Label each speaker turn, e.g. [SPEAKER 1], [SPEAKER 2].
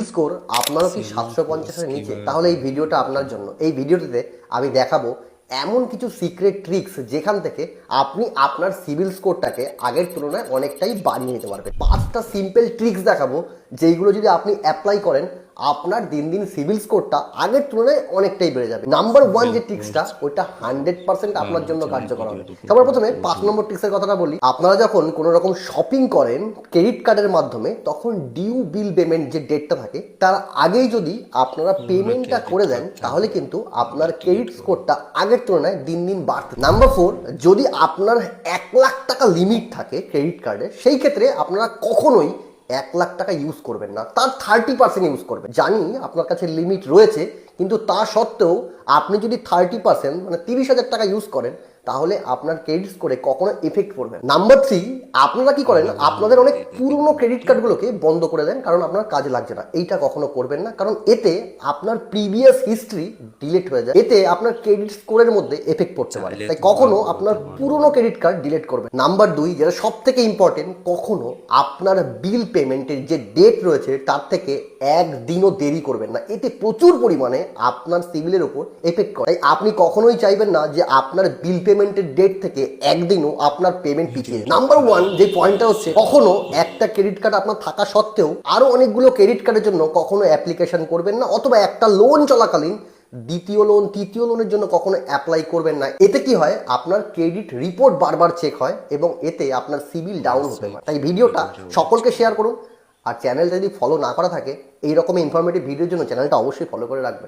[SPEAKER 1] Score আপনারও কি 750-এর নিচে, তাহলে এই ভিডিওটা আপনার জন্য। এই ভিডিওটিতে আমি দেখাবো এমন কিছু সিক্রেট ট্রিক্স যেখান থেকে আপনি আপনার সিভিল স্কোরটাকে আগের তুলনায় অনেকটাই বাড়িয়ে নিতে পারবেন। 5টা সিম্পল ট্রিক্স দেখাবো যেইগুলো যদি আপনি অ্যাপ্লাই করেন আপনার দিন দিন সিভিল স্কোরটা আগের তুলনায় অনেকটাই বেড়ে যাবে। নাম্বার 1 যে ট্রিক্সটা ওইটা 100% আপনার জন্য কার্যকর হবে। সবার প্রথমে 5 নম্বর ট্রিক্সের কথাটা বলি। আপনারা যখন কোনো রকম শপিং করেন ক্রেডিট কার্ডের মাধ্যমে, তখন ডিউ বিল পেমেন্ট যে ডেটটা থাকে তার আগেই যদি আপনারা পেমেন্টটা করে দেন তাহলে কিন্তু আপনার ক্রেডিট স্কোরটা আগের তুলনায় দিন দিন বাড়বে। নাম্বার 4, যদি আপনার 1 লাখ টাকা লিমিট থাকে ক্রেডিট কার্ডে, সেই ক্ষেত্রে আপনারা কখনোই 1 লাখ টাকা ইউজ করবেন না, তার 30% ইউজ করবেন। জানি আপনার কাছে লিমিট রয়েছে, কিন্তু তা সত্ত্বেও আপনি যদি 30% মানে 30,000 টাকা ইউজ করেন তাহলে আপনার ক্রেডিট স্কোরে কখনো এফেক্ট পড়বে। নাম্বার 3, আপনারা কি করেন আপনাদের অনেক পুরনো ক্রেডিট কার্ডগুলোকে বন্ধ করে দেন কারণ আপনার কাজে লাগছে না। এইটা কখনো করবেন না, কারণ এতে আপনার প্রিভিয়াস হিস্ট্রি ডিলিট হয়ে যায়, এতে আপনার ক্রেডিট স্কোরের মধ্যে এফেক্ট পড়তে পারে। তাই কখনো আপনার পুরনো ক্রেডিট কার্ড ডিলিট করবেন। নাম্বার 2, যেটা সব থেকে ইম্পর্টেন্ট, কখনো আপনার বিল পেমেন্টের যে ডেট রয়েছে তার থেকে একদিনও দেরি করবেন না, এতে প্রচুর পরিমাণে আপনার সিভিলের উপর এফেক্ট করে। তাই আপনি কখনোই চাইবেন না যে আপনার বিল পেমেন্টের ডেট থেকে একদিনও আপনার পেমেন্ট পিছিয়ে। নাম্বার 1 যে পয়েন্টটা হচ্ছে, কখনো একটা ক্রেডিট কার্ড আপনার থাকা সত্ত্বেও আরো অনেকগুলো ক্রেডিট কার্ডের জন্য কখনো অ্যাপ্লিকেশন করবেন না, অথবা একটা লোন চলাকালীন দ্বিতীয় লোন তৃতীয় লোনের জন্য কখনো অ্যাপ্লাই করবেন না। এতে কি হয়, আপনার ক্রেডিট রিপোর্ট বারবার চেক হয় এবং এতে আপনার সিভিল ডাউন হতে পারে। তাই ভিডিওটা সকলকে শেয়ার করুন, আর চ্যানেলটা যদি ফলো না করা থাকে এইরকম ইনফরমেটিভ ভিডিওর জন্য চ্যানেলটা অবশ্যই ফলো করে রাখবেন।